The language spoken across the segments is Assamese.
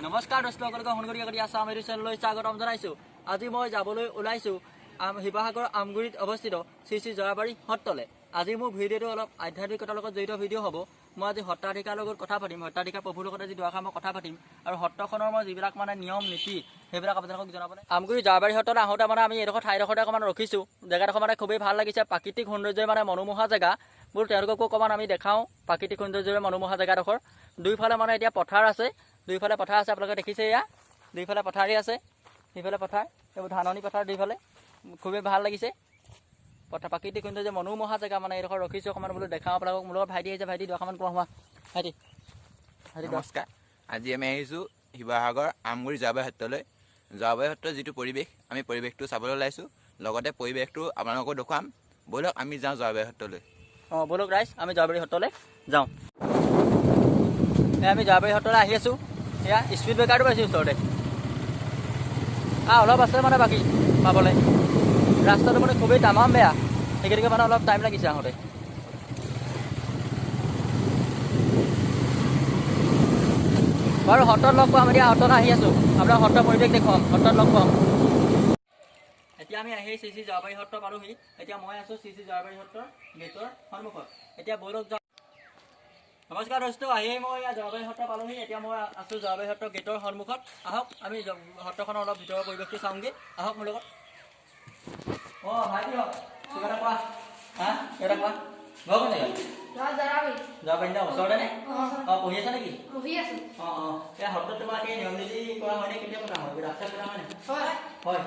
নমস্কাৰ দৰ্শকসকলক সংগৰি কৰি আছা আমাৰ চেনেললৈ স্বাগতম জনাইছো। আজি মই যাবলৈ ওলাইছো শিৱসাগৰ আমগুৰিত অৱস্থিত শ্ৰী শ্ৰী জয়াবাৰী সত্ৰলৈ। আজি মোৰ ভিডিঅ'টো অলপ আধ্যাত্মিকতাৰ লগত জড়িত ভিডিঅ' হ'ব। মই আজি সত্ৰাধিকাৰ লগত কথা পাতিম, সত্ৰাধিকাৰ প্ৰভুৰ লগত আজি দুআষাৰ মই কথা পাতিম আৰু সত্ৰখনৰ মই যিবিলাক মানে নিয়ম নীতি সেইবিলাক আপোনালোকক জনাবলৈ। আমগুৰি জয়াবাৰী সত্ৰত আহোঁতে মানে আমি এইডোখৰ ঠাইডোখৰতে অকণমান ৰখিছোঁ। জেগাডোখৰ মানে খুবেই ভাল লাগিছে, প্ৰাকৃতিক সৌন্দৰ্যই মানে মনোমোহা জেগা। বোৰ তেওঁলোককো অকণমান আমি দেখাওঁ প্ৰাকৃতিক সৌন্দৰ্যৰে মনোমোহা জেগাডোখৰ। দুইফালে মানে এতিয়া পথাৰ আছে, দুইফালে পথাৰ আছে, আপোনালোকে দেখিছে এয়া দুইফালে পথাৰেই আছে, সেইফালে পথাৰ, এইবোৰ ধাননি পথাৰ দুইফালে খুবেই ভাল লাগিছে। প্ৰাকৃতিক সৌন্দৰ্য মনোমোহা জেগা মানে এইডোখৰ ৰখিছোঁ অকণমান বোলো দেখাওঁ আপোনালোকক। মোৰ লগত ভাইটি আহিছে, ভাইটি দুআষাৰমান কোৱা হোৱা। ভাইটি নমস্কাৰ। আজি আমি আহিছোঁ শিৱসাগৰ আমগুৰি জয়াবাৰী সত্ৰলৈ। জয়াবাৰী সত্ৰৰ যিটো পৰিৱেশ, আমি পৰিৱেশটো চাবলৈ ওলাইছোঁ, লগতে পৰিৱেশটো আপোনালোকো দেখুৱাম। ব'লক আমি যাওঁ জয়াবাৰী সত্ৰলৈ। ব'লক ৰাইজ, আমি জয়াবাৰী সত্ৰলৈ যাওঁ। আমি জয়াবাৰী সত্ৰলৈ আহি আছোঁ। এয়া স্পীড ব্ৰেকাৰটো পাইছোঁ ওচৰতে, অলপ আছে মানে বাকী পাবলৈ। ৰাস্তাটো মানে খুবেই তামাম বেয়া, সেইগতিকে মানে অলপ টাইম লাগিছে আহোঁতে। বাৰু সত্ৰত লগ পাম, এতিয়া সত্ৰত আহি আছোঁ, আপোনাক সত্ৰৰ পৰিৱেশ দেখুৱাম, সত্ৰত লগ পাম। এতিয়া আমি আহি শ্ৰী শ্ৰী জয়াবাৰী সত্ৰ পালোহি। এতিয়া মই আছোঁ শ্ৰী শ্ৰী জয়াবাৰী সত্ৰৰ গেটৰ সন্মুখত। এতিয়া ব'লক যাওঁ। নমস্কাৰ দোস্ত, আহি মই জয়াবাৰী সত্ৰ পালোহি। এতিয়া মই আছোঁ জয়াবাৰী সত্ৰৰ গেটৰ সন্মুখত। আহক আমি সত্ৰখনৰ অলপ ভিতৰৰ পৰিৱেশটো চাওঁগৈ, আহক মোৰ লগত। ভাইটি হওক, কিবা এটা কোৱা। কিবা এটা কোৱা। ঘৰ কোনে জয়াবাৰী ন ওচৰতে নে? পঢ়ি আছা নেকি? এয়া সত্ৰত তোমাৰ এতিয়া নিয়ম নীতি কৰা হয়নে? কেতিয়া পতা হয়? ৰাস্তা পতা হয় নাই? হয়।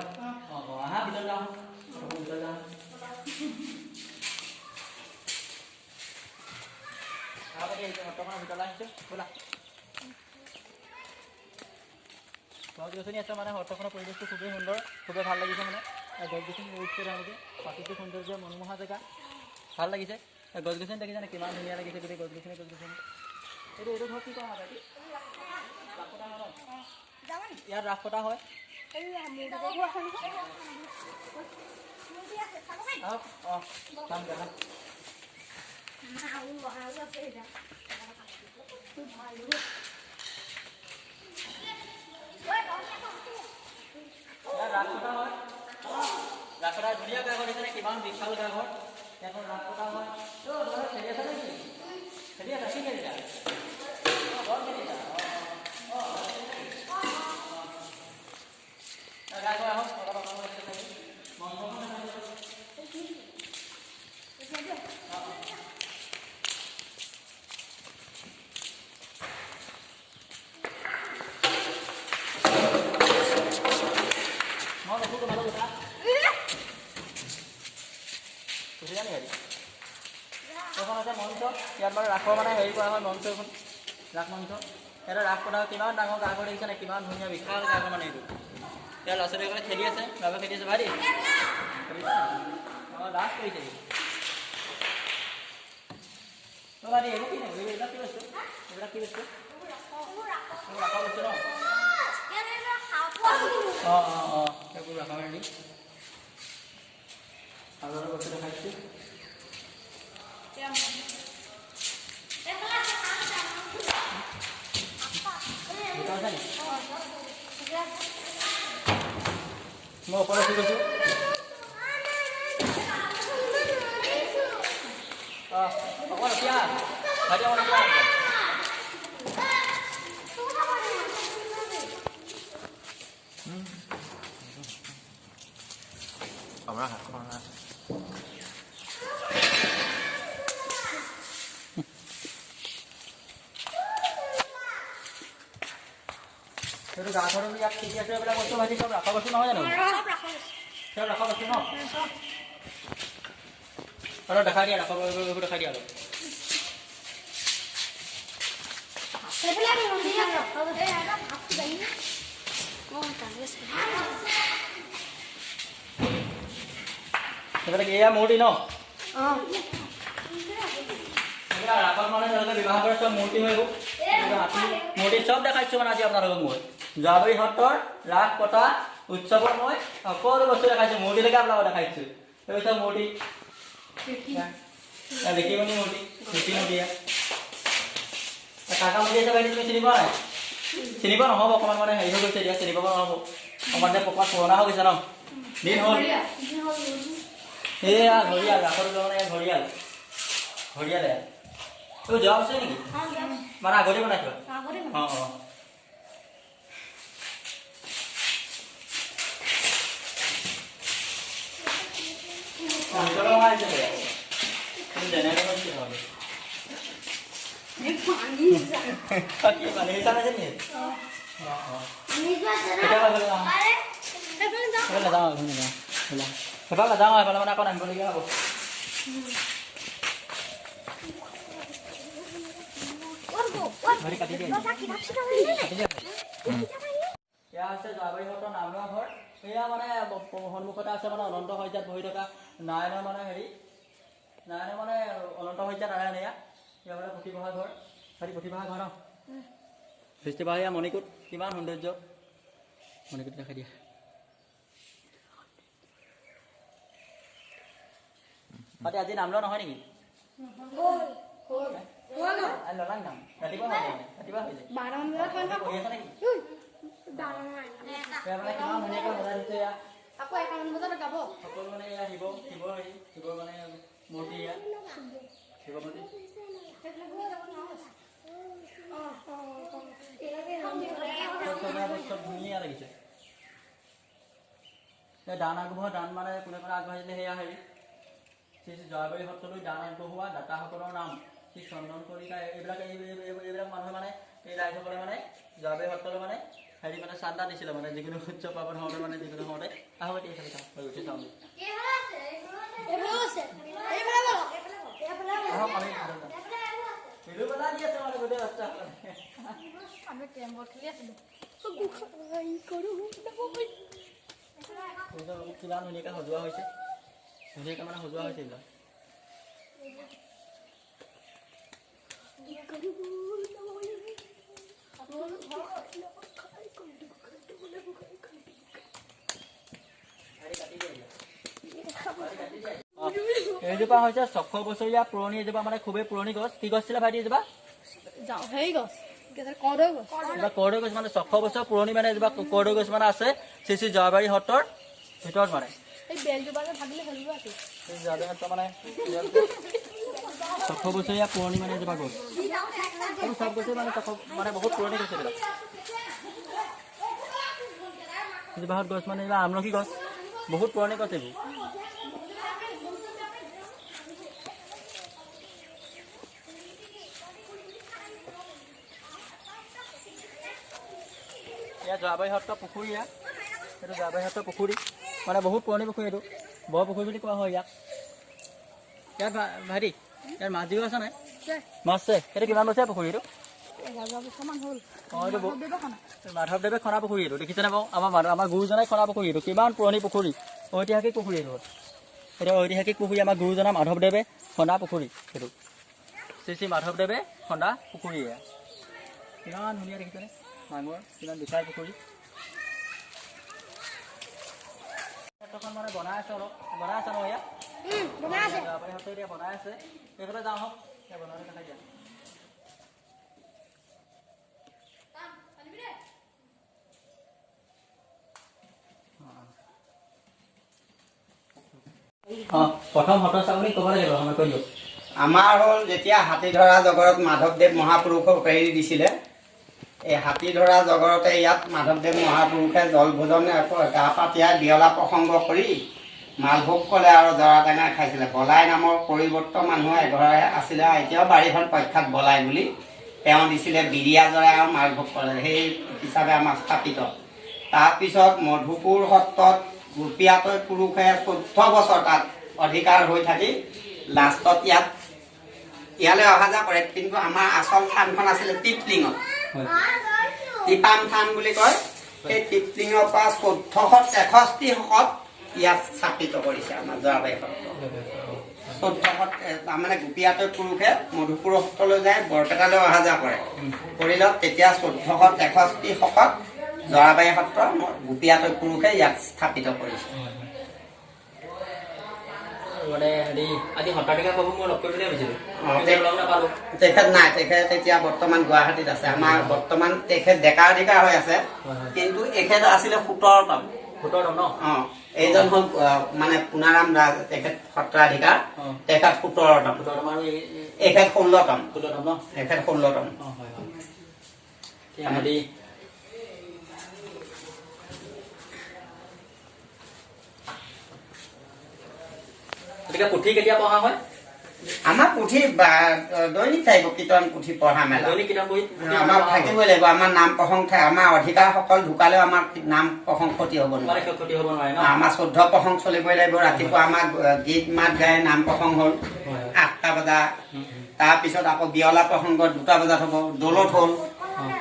আহা ভিতৰত যাওঁ, ভিতৰত যাওঁ। সত্ৰখনৰ ভিতৰলৈ আহিছোঁ, ব'লা। গছ গছনি আছে মানে সত্ৰখনৰ পৰিৱেশটো খুবেই সুন্দৰ, খুবেই ভাল লাগিছে। মানে গছ গছনি ৰুইছে তেওঁলোকে, প্ৰাকৃতিক সৌন্দৰ্য মনোমোহা জেগা, ভাল লাগিছে। গছ গছনি দেখিছেনে কিমান ধুনীয়া লাগিছে, গোটেই গছ গছনি এইটো ঘৰ কি কৰা হয়? ৰাস পতা হয় ন? ইয়াত ৰাস পতা হয়। ৰাস পতা ধুনীয়া গাঘৰ দিছেনে, কিমান বিশাল গাঘৰ। এখন ৰাস পতা হয়। খেলি আছে নেকি? খেলি আছে, কি খেলিছা? বল খেলিছা? এখন আছে মঞ্চ, ইয়াত মানে ৰাসৰ মানে হেৰি কৰা হয়, মঞ্চ এখন, ৰাস মঞ্চ। ইয়াতে ৰাস পতা হয়। কিমান ডাঙৰ গাঘৰ দেখিছেনে, কিমান ধুনীয়া বিশাল গাঘৰ মানে এইটো। ইয়াৰ ল'ৰা ছোৱালীসকলে খেলি আছে, বাবা খেলি আছে। ভাইটি লাষ্ট কৰিছে ভাইটি, এইবোৰ কি নাই? এইবিলাক কি বস্তু? এইবিলাক কি বস্তু? ৰাখৰ বস্তু ন? সেইবোৰ ৰাখৰ হেৰি আগৰ বস্তু দেখাইছোঁ। মই ওপৰত উঠি গৈছোঁ। অকণ এতিয়া ভাইটি অকণ এতিয়া আমাৰ হাতখন সেইটো গাঘৰ ইয়াত ঠিকে আছে। এইবিলাক বস্তু ভাইটি চব ৰাখৰ বস্তু নহয় জানো? চব ৰাখৰ বস্তু ন? অলপ দেখাই দিয়া, ৰাখৰ বস্তুবোৰ দেখাই দিয়া অলপ। সেইবিলাক এয়া মূৰ্তি ন? ৰাসত মানে তেওঁলোকে বিবাহ কৰে চব মূৰ্তি হৈ গ'ল। মূৰ্তি চব দেখাইছোঁ মানে আজি আপোনালোকক মই জয়াবাৰী সত্ৰৰ ৰাস পতা উৎসৱত মই সকলো বস্তু দেখাইছোঁ, মূৰ্তিলৈকে আপোনালোকক দেখাইছোঁ। এইবোৰ চব মূৰ্তি, দেখিবনি মূৰ্তি, দেখি মূৰ্তি। কাকা মূৰ্তি আছে ভাইটি, তুমি চিনি পোৱা নাই? চিনিব নহ'ব অকণমান মানে হেৰি হৈ গৈছে এতিয়া চিনি পাব নহ'ব অকণমান যে পকাত পুৰণা হৈ গৈছে ন দিন হ'ল এয়া ঘৰিয়াল ৰাসৰ মানে ঘৰিয়াল ঘৰিয়ালে এইবোৰ যোৱা হৈছে নেকি মানে আগতে বনাইছ অঁ অঁ যেনে পানী হিচাপ আছে নেকি সেইফালে নাযাওঁ সেইফালে মানে আকৌ নামিবলগীয়া হ'ব কাটি দিয়া এয়া হৈছে যোৱাবাৰী সত্ৰৰ নামলোৱা ঘৰ এয়া মানে সন্মুখতে আছে মানে অনন্ত শয্যাত বহি থকা নাৰায়ণৰ মানে হেৰি নাৰায়ণৰ মানে অনন্ত শয্যা নাৰায়ণ এয়া মানে প্ৰতিভা ঘৰ হেৰি প্ৰতিভা ঘৰ ন দৃষ্টিভা এয়া মণিকূট কিমান সৌন্দৰ্য মণিকূট দেখাই দিয়া আজি নাম লোৱা নহয় নেকি ৰাতিপুৱা হৈ যায় ৰাতিপুৱা হৈ যায় পঢ়ি আছা নেকি মানে কিমান ধুনীয়াকৈ বজাই দিছে এয়া সকলো মানে এয়া শিৱ হেৰি শিৱৰ মানে মূৰ্তি এয়া শিৱ মূৰ্তি ধুনীয়া লাগিছে দান আগবঢ়োৱা দান মানে কোনে কোনে আগবাঢ়িলে সেয়া হেৰি শ্ৰী যোৱাবাৰী সত্ৰলৈ দান আগবঢ়োৱা দাতাসকলৰ নাম শ্ৰী চন্দন কলিতা এইবিলাক মানুহে মানে এই ৰাইজসকলে মানে যোৱাবাৰী সত্ৰলৈ মানে হেৰি মানে চান্দা দিছিলে মানে যিকোনো উৎসৱ পাৰ্বণ হওঁতে মানে যিকোনো হওঁতে আহো এতিয়া চালি চাওঁ হৈ উঠি চাওঁ কিমান ধুনীয়াকৈ সজোৱা হৈছে ধুনীয়াকৈ মানে সজোৱা হৈছে এইবিলাক এইজোপা হৈছে 600 বছৰীয়া পুৰণি এজোপা মানে খুবেই পুৰণি গছ কি গছ আছিলে ভাইটি এজোপা কৰ্দৈ গছ মানে 600 বছৰ পুৰণি মানে এজোপা কৰ্দৈ গছ মানে আছে শ্ৰী শ্ৰী যোৱাবাৰী সত্ৰৰ ভিতৰত মানে মানে 600 বছৰীয়া পুৰণি মানে এজোপা গছ এই চব গছেই মানে মানে বহুত পুৰণি গছ এইবিলাক এজোপাহত গছ মানে এইবিলাক আমলখি গছ বহুত পুৰণি গছ এইবোৰ এয়া যোৱাবাৰী সত্ৰ পুখুৰী এইটো যোৱাবাৰী সত্ৰ পুখুৰী মানে বহুত পুৰণি পুখুৰী এইটো বৰ পুখুৰী বুলি কোৱা হয় ইয়াত ভাইটি ইয়াত মাছ জীৱ আছে নাই মাছ আছে এইটো কিমান বছৰীয়া পুখুৰী এইটো মাধৱদেৱে খনা পুখুৰী এইটো দেখিছেনে বাৰু আমাৰ গুৰুজনাই খনা পুখুৰী এইটো কিমান পুৰণি পুখুৰী ঐতিহাসিক পুখুৰী এইটো এইটো ঐতিহাসিক পুখুৰী আমাৰ গুৰুজনা মাধৱদেৱে খন্দা পুখুৰী এইটো শ্ৰী শ্ৰী মাধৱদেৱে খন্দা পুখুৰী এয়া কিমান ধুনীয়া দেখিছেনে ডাঙৰ কিমান বিশাল পুখুৰী ক্ষেত্ৰখন মানে বনাই আছে অলপ বনাই আছে ন ইয়াত এতিয়া বনাই আছে সেইফালে যাওঁ হওক বনাই কথা দিয়া প্ৰথম সত্ৰ চাবলৈ ক'ব লাগিব সময় কৈ দিয়ক আমাৰ হ'ল যেতিয়া হাতী ধৰা জগৰত মাধৱদেৱ মহাপুৰুষক এৰি দিছিলে এই হাতী ধৰা জগৰতে ইয়াত মাধৱদেৱ মহাপুৰুষে জল ভোজন গা পা তিয়াই বিয়লা প্ৰসংগ কৰি মালভোগ ক'লে আৰু জৰা টেঙা খাইছিলে বলাই নামৰ পৰিৱৰ্তন মানুহ এঘৰে আছিলে এতিয়াও বাৰীখন প্ৰখ্যাত বলাই বুলি তেওঁ দিছিলে বিৰিয়া জৰাই আৰু মালভোগ ক'লে সেই হিচাপে আমাৰ স্থাপিত তাৰপিছত মধুপুৰ সত্ৰত গোপীয়াতৈ পুৰুষে 14 বছৰ তাত অধিকাৰ হৈ থাকি লাষ্টত ইয়ালৈ অহা যোৱা কৰে কিন্তু আমাৰ আচল থানখন আছিলে টিপলিঙত টিপাম থান বুলি কয় সেই টিপলিঙৰ পৰা 1463 শকত ইয়াত স্থাপিত কৰিছে আমাৰ যোৱাবাৰী সত্ৰ 1400 তাৰমানে গোপীয়াতৈ পুৰুষে মধুপুৰ সত্ৰলৈ যায় বৰপেটালৈ অহা যোৱা কৰে কৰিলত তেতিয়া 1463 শকত যোৱাবাৰী সত্ৰ গোপীয়াতৈ পুৰুষে ইয়াত স্থাপিত কৰিছে মানে হেৰি আজি সত্ৰাধিকাৰ প্ৰভুক মই লগ কৰিম বুলি ভাবিছিলোঁ লগ নাপালোঁ তেখেত নাই, তেখেত এতিয়া বৰ্তমান গুৱাহাটীত আছে। আমাৰ বৰ্তমান তেখেত ডেকা অধিকাৰ হৈ আছে, কিন্তু এখেত আছিলে 17তম ন? অঁ, এইজন হ'ল মানে পুনাৰাম ৰাজ, তেখেত সত্ৰাধিকাৰ, তেখেত 17তম, আৰু এখেত 16তম, ন? এখেত 16তম। অঁ, হয় হেৰি গতিকে পুথি কেতিয়া পঢ়া হয়? আমাৰ পুথি দৈনিক থাকিব, কীৰ্তন পুথি পঢ়া মেলা দৈনিক কিতাপ বহি আমাৰ থাকিবই লাগিব। আমাৰ নাম প্ৰসংগ থাকে, আমাৰ অধিকাৰসকল ঢুকালেও আমাৰ নাম প্ৰসংগ ক্ষতি হ'ব মানে নোৱাৰে। ক্ষতি হ'ব নোৱাৰে ন? আমাৰ 14 প্ৰসংগ চলিবই লাগিব। ৰাতিপুৱা আমাৰ গীত মাত গাই নাম প্ৰসংগ হ'ল 8টা বজা, তাৰপিছত আকৌ বিয়লা প্ৰসংগ 2টা বজাত হ'ব, দৌলত হ'ল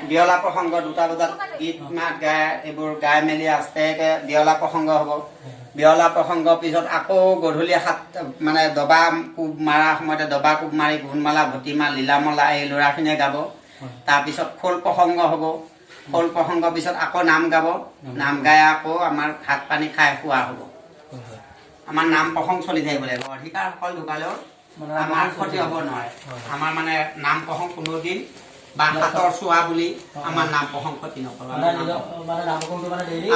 বিয়লা প্ৰসংগ 2টা বজাত, গীত মাত গাই এইবোৰ গাই মেলি আস্তেকে বিয়লা প্ৰসংগ হ'ব। বিয়লা প্ৰসংগৰ পিছত আকৌ গধূলি 7 মানে দবা কোব মাৰা সময়তে দবা কোব মাৰি গুণমালা, ভটিমা, লীলামলা এই ল'ৰাখিনিয়ে গাব। তাৰপিছত খোল প্ৰসংগ হ'ব। খোল প্ৰসংগৰ পিছত আকৌ নাম গাব, নাম গাই আকৌ আমাৰ ভাত পানী খাই খোৱা হ'ব। আমাৰ নাম প্ৰসংগ চলি থাকিব লাগিব। অধিকাৰসকল ঢুকালেও আমাৰ ক্ষতি হ'ব নোৱাৰে। আমাৰ মানে নাম প্ৰসংগ কোনোদিন বা হাতৰ চোৱা বুলি আমাৰ নাম প্ৰসংগ ক্ষতি নকৰোঁ।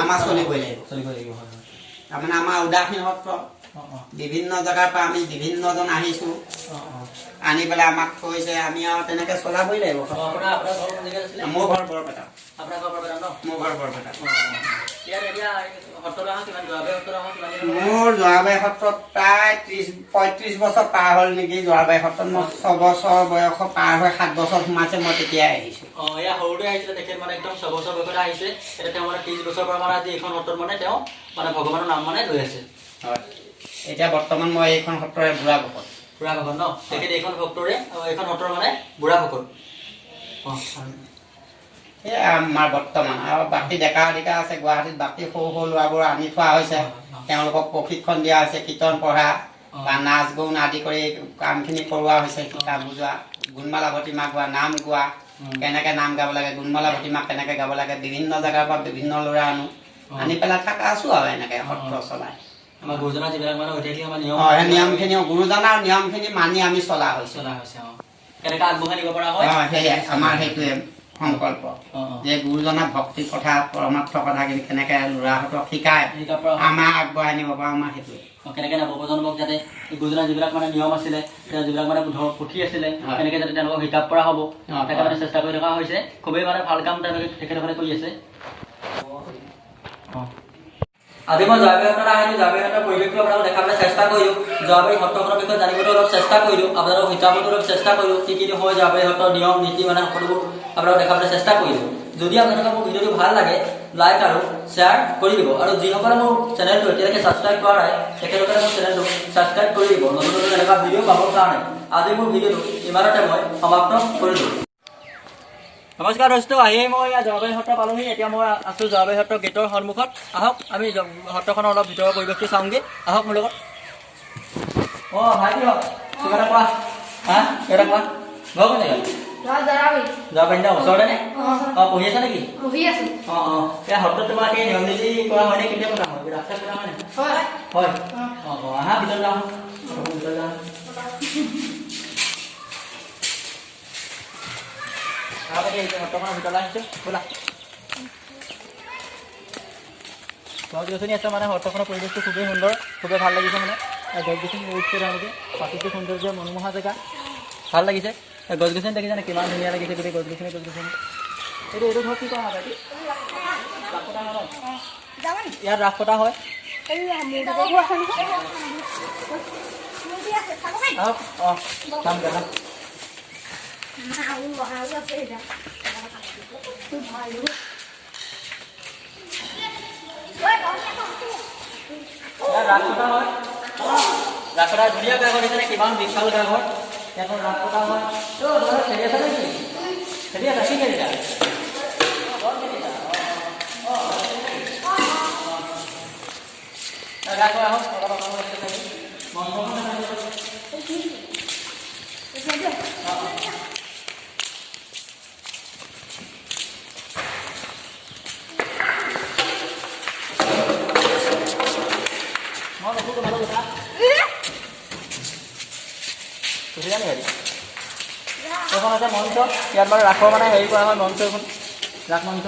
আমাৰ চলিবই লাগিব। তাৰমানে আমাৰ উদাসীন সত্ৰ বিভিন্ন জেগাৰ পৰা আমি বিভিন্নজন আহিছোঁ, আনি পেলাই আমাক থৈছে, আমি আৰু তেনেকৈ চলাবই লাগিব। মোৰ ঘৰ বৰপেটা। মোৰ ঘৰ বৰপেটা। মোৰ যোৱাবাৰী সত্ৰত প্ৰায় 35 বছৰ পাৰ হ'ল নেকি। যোৱাবাৰী সত্ৰত মই 6 বছৰ বয়স পাৰ হৈ 7 বছৰ সোমাইছে, মই তেতিয়াই আহিছোঁ। সৰুতে আহিছিলে তেখেত, মানে একদম 6 বছৰ বয়সতে আহিছে। এতিয়া তেওঁ মানে 30 বছৰ পৰা মানে আজি এইখন সত্ৰত মানে তেওঁ মানে ভগৱানৰ নাম মানে লৈ আছে। হয়, এতিয়া বৰ্তমান মই এইখন সত্ৰৰে বুঢ়া ভকত। বুঢ়া ভকত ন? তেখেত এইখন ভক্তৰে, এইখন সত্ৰৰ মানে বুঢ়া ভকত। সেয়াই আমাৰ বৰ্তমান। আৰু বাকী ডেকা অধিকাৰ আছে গুৱাহাটীত, বাকী সৰু সৰু ল'ৰাবোৰ আনি থোৱা হৈছে, তেওঁলোকক প্ৰশিক্ষণ দিয়া হৈছে, কীৰ্তন পঢ়া বা নাচ গুণ আদি কৰি কামখিনি কৰোৱা হৈছে, শিকা বুজোৱা, গুণমালা ভটিমা গোৱা, নাম গোৱা, কেনেকৈ নাম গাব লাগে, গুণমালা ভটিমা কেনেকৈ গাব লাগে, বিভিন্ন জেগাৰ পৰা বিভিন্ন ল'ৰা আনি পেলাই থকা আছোঁ আৰু এনেকৈ সত্ৰ চলাই। আমাৰ গুৰুজনাৰ যিবিলাক মানে ঐতিহাসিক আমাৰ নিয়ম, সেই নিয়মখিনি গুৰুজনাৰ নিয়মখিনি মানি আমি চলা হৈছে। কেনেকৈ আগবঢ়াই নিব পৰা হয়, সেয়াই আমাৰ সেইটোৱে সংকল্প, যে গুৰুজনাৰ ভক্তিৰ কথা, পৰমাৰ্থ কথাখিনি কেনেকৈ ল'ৰাহঁতক শিকাই আমাৰ আগবঢ়াই নিব পাৰোঁ, আমাৰ সেইটোৱে। কেনেকৈ নৱপ্ৰজন্মক যাতে গুৰুজনাৰ যিবিলাক মানে নিয়ম আছিলে, যিবিলাক মানে পুথি আছিলে, কেনেকৈ যাতে তেওঁলোকক শিকাব পৰা হ'ব, তাকে মানে চেষ্টা কৰি থকা হৈছে। খুবেই মানে ভাল কাম তেওঁলোকে তেখেতসকলে কৰি আছে। আজি মই যোৱাবাৰী সত্ৰত আহিলোঁ। যোৱাবাৰী সত্ৰৰ পৰিৱেশটো আপোনালোকক দেখাবলৈ চেষ্টা কৰিলোঁ। যোৱাবাৰী সত্ৰখনৰ বিষয়ে জানিবলৈ অলপ চেষ্টা কৰিলোঁ, আপোনালোকক শিকাবলৈ অলপ চেষ্টা কৰিলোঁ। কি কি হয় যোৱাবাৰী সত্ৰৰ নিয়ম নীতি মানে সকলোবোৰ আপোনালোকক দেখাবলৈ চেষ্টা কৰিলোঁ। যদি আপোনালোকৰ মোৰ ভিডিঅ'টো ভাল লাগে, লাইক আৰু শ্বেয়াৰ কৰি দিব। আৰু যিসকলে মোৰ চেনেলটো এতিয়ালৈকে ছাবস্ক্ৰাইব কৰা নাই, তেখেতসকলে মোৰ চেনেলটো ছাবস্ক্ৰাইব কৰি দিব, নতুন নতুন এনেকুৱা ভিডিঅ' পাবৰ কাৰণে। আজি মোৰ ভিডিঅ'টো ইমানতে মই সমাপ্ত কৰিলোঁ। নমস্কাৰ দোস্ত, আহিয়েই মই যোৱাবাৰী সত্ৰ পালোহি। এতিয়া মই আছোঁ যোৱাবাৰী সত্ৰ গেটৰ সন্মুখত। আহক আমি সত্ৰখনৰ অলপ ভিতৰৰ পৰিৱেশটো চাওঁগৈ, আহক মোৰ লগত। ভাইটি হওক, কিবা এটা কোৱা। কিবা এটা কোৱা। ঘৰ কোনে যোৱাবাৰী ন? ওচৰতে নে? পঢ়ি আছা নেকি? এই সত্ৰত তোমাৰ এই নিয়ম নীতি কৰা হয়নে? কেতিয়া পতা হয়? ৰাস্তাত পতা হয় নাই? হয়। আহা ভিতৰত যাওঁ, ভিতৰত যাওঁ। সত্ৰখনৰ ভিতৰলৈ আহিছোঁ, ব'লা। গছ গছনি আছে, মানে সত্ৰখনৰ পৰিৱেশটো খুবেই সুন্দৰ, খুবেই ভাল লাগিছে। মানে গছ গছনি ৰুইছে তেওঁলোকে, প্ৰাকৃতিক সৌন্দৰ্য, মনোমোহা জেগা, ভাল লাগিছে। গছ গছনি দেখিছেনে কিমান ধুনীয়া লাগিছে, গোটেই গছ গছনি এইটো ধৰক কি কৰা হয় বাইদেউ? ৰাস পতা হয় ন? ইয়াত ৰাস পতা হয়। যাম দে। ৰাস পতা ধুনীয়া গাঘৰ দিছেনে, কিমান বিশাল গাঘৰ। ইয়াত ৰাস পতা হয়। খেলি আছে নেকি? খেলি আছে, কি খেলিছা? দেখিছা নি হেৰি এইখন আছে মঞ্চ ইয়াত মানে ৰাসৰ মানে হেৰি কৰা হয় মঞ্চ এখন ৰাস মঞ্চ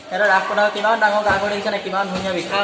ইয়াতে ৰাস পতা কিমান ডাঙৰ গা কৰি দেখিছা নে কিমান ধুনীয়া বিশাল